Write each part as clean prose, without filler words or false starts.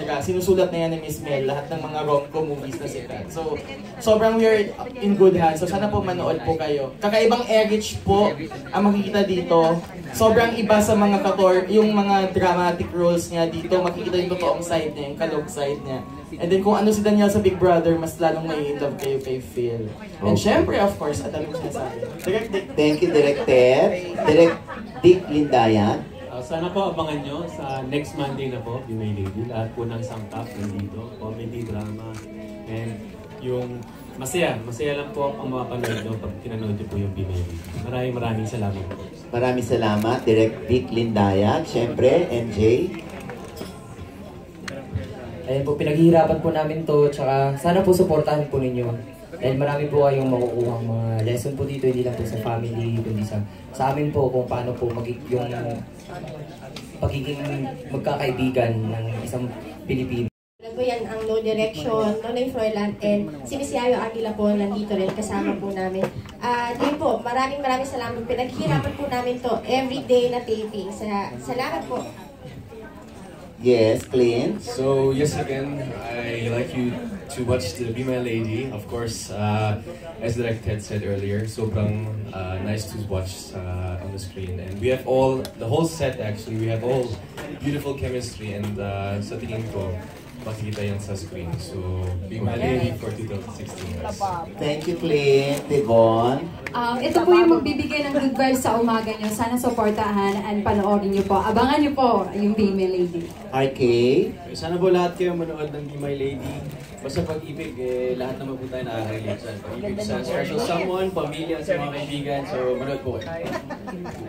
genre. Sinusulat na yan ni Miss Mel, lahat ng mga rom-com movies na sikat. So, sobrang we are in good hands. So, sana po manood po kayo. Kakaibang Erich po ang makikita dito. Sobrang iba sa mga yung mga dramatic roles niya dito. Makikita yung totoong side niya, yung kalog side niya. And then kung ano si Daniel sa Big Brother, mas lalong may love kayo kay Phil. And syempre, of course, at alam mo sinasabi. Direct Dick. Thank you, Direct Ted. Direct Dick Lindayan. Sana po abangan nyo sa next Monday na po, Be My Lady. Lahat po ng sangkap nandito, comedy, drama, and yung masaya lang po ang mapapanood nyo pag pinanood nyo po yung Be My Lady. Maraming salamat po. Maraming salamat, Direct Dick Lindayan. Siyempre, MJ. Ayun po, pinaghihirapan po namin to, tsaka sana po supportahan po ninyo. Dahil marami po kayong makukuha mga lesson po dito, hindi lang po sa family, kundi sa amin po kung paano po yung pagiging magkakaibigan ng isang Pilipino. Po yan ang No Direction, Nonoy Froilan, and si Miss Yayo Aguila po nandito rin, kasama po namin. Yun po, maraming salamat. Pinaghihirapan po namin to everyday na taping. Salamat po. Yes, Clint. So yes, again, I like you to watch the Be My Lady. Of course, as Direct Ted said earlier, sobrang nice to watch on the screen. And we have the whole set actually, we have all beautiful chemistry, and sa tingin ko, makikita yan sa screen. So, Be My Lady for 2016. Guys. Thank you, Clint. Devon. Ito po yung magbibigay ng good vibes sa umaga nyo. Sana supportahan and panoorin nyo po. Abangan nyo po yung Be My Lady. RK. Sana po lahat kayo manood ng Be My Lady. Basta pag-ibig, lahat naman po tayo nakaka-relate sa pag-ibig sa special someone, pamilya, sa mga kaibigan. So, manood po kayo.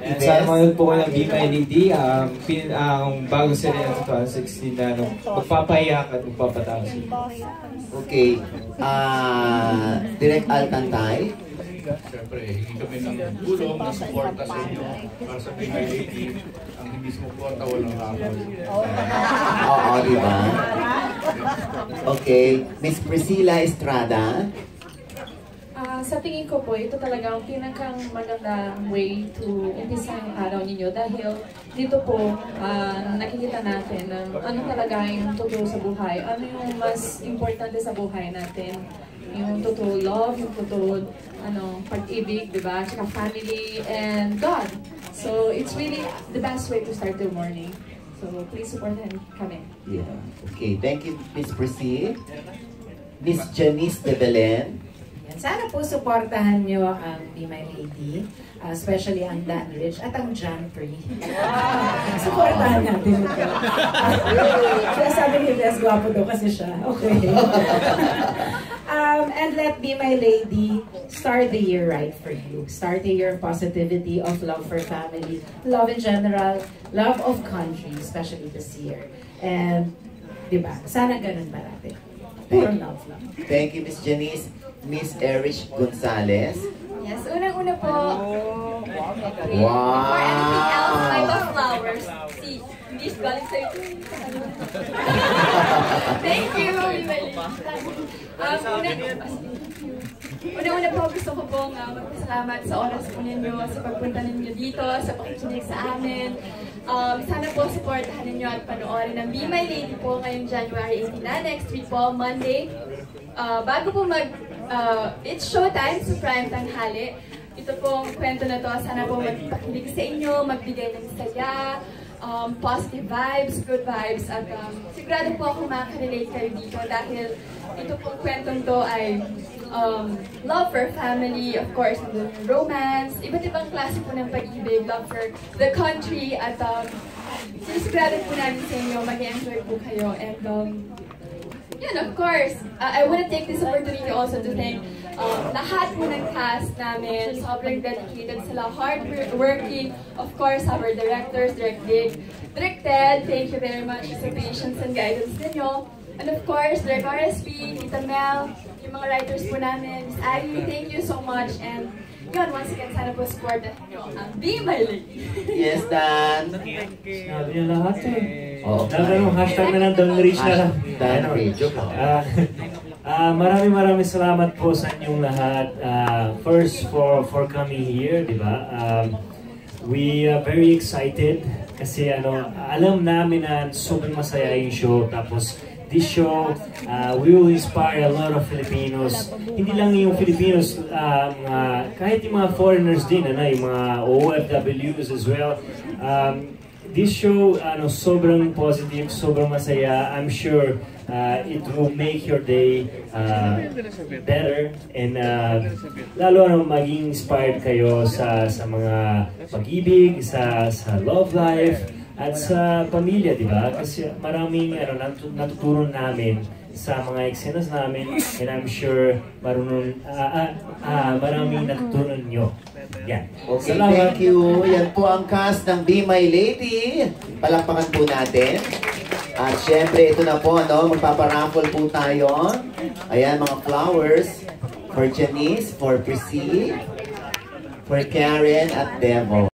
And sana manood po kayo ng Be My Lady. Ang bagong serye ng 2016 na magpapahiyak at magpapatawas. Okay. Direct Alcantay. Siyempre, hindi kami ng tulong na suporta sa inyo para sa Be My Lady. Ang hindi sumuporta, walang habol. Oo, diba? Okay. Miss Priscilla Estrada. Sa tingin ko po, ito talaga ang pinakang magandang way to umpisa yung araw ninyo dahil dito po nakikita natin ano talaga yung totoo sa buhay, ano yung mas importante sa buhay natin. Yung totoo love, yung totoo pag-ibig, diba? Tsaka family and God. So it's really the best way to start the morning. So please support kami. Yeah. Okay, thank you, Miss Priscilla. Miss Janice de Belen. Sana po supportahan nyo ang Be My Lady, especially ang Dan Rich at ang John Free. Supportahan natin ito. Kaya sabi ni Bes, gwapo daw kasi siya. Okay. And let Be My Lady start the year right for you. Start the year of positivity, of love for family, love in general, love of country, especially this year. And, diba, sana ganun parati. Puro love lang. Thank you, Miss Janice. Miss Erich Gonzalez. Yes, unang-una po. Wow! Before anything else, I love flowers. See, hindi siya galing sa'yo. Thank you, Una-una po, gusto ko pong magpasalamat sa oras po ninyo, sa pagpunta ninyo dito, sa pakikinig sa amin. Sana po supportahan ninyo at panoorin ng Be My Lady po ngayong January 18 na, next week po, Monday. Bago po it's showtime sa prime tanghali. Ito pong kwento na to, sana po magpakilig sa inyo, magbigay ng saya, positive vibes, good vibes, at sigurado po ako makaka-relate kayo dito dahil ito pong kwentong to ay love for family, of course, romance, iba't ibang klase po ng pag-ibig, love for the country, at sinisigurado po namin sa inyo, mag-enjoy po kayo, and yun, of course, I want to take this opportunity also to thank lahat po ng cast namin. Sobrang dedicated sila, hard-working. Of course, our directors, Direct Dick, Direct Ted, thank you very much sa patience and guidance ninyo. And of course, Direct RSP, Tita Mel, yung mga writers po namin, Miss Aggie, thank you so much. And yun, once again, sana po supportan nyo ang Be My Lady. Yes, Dan. Sinabi niya lahat eh. Hashtag na lang, Don Rich na lang. Dan Rich. Maraming salamat po sa inyong lahat. First for coming here, di ba? We are very excited Kasi alam namin na sobrang masaya yung show. Tapos this show, we will inspire a lot of Filipinos. Hindi lang yung Filipinos, kahit yung mga foreigners din, yung mga OFWs as well. This show, sobrang positive, sobrang masaya. I'm sure it will make your day better, and lalo maging inspired kayo sa mga pag-ibig, sa love life, at sa pamilya, di ba? Kasi maraming natutunan namin sa mga eksenas namin, and I'm sure maraming natutunan nyo. Yan. Okay, Salamat. thank you. Yan po ang cast ng Be My Lady. Palakpakan po natin. At syempre, ito na po, magpaparaffle po tayo. Ayan, mga flowers for Janice, for Prissy, for Karen at Devo.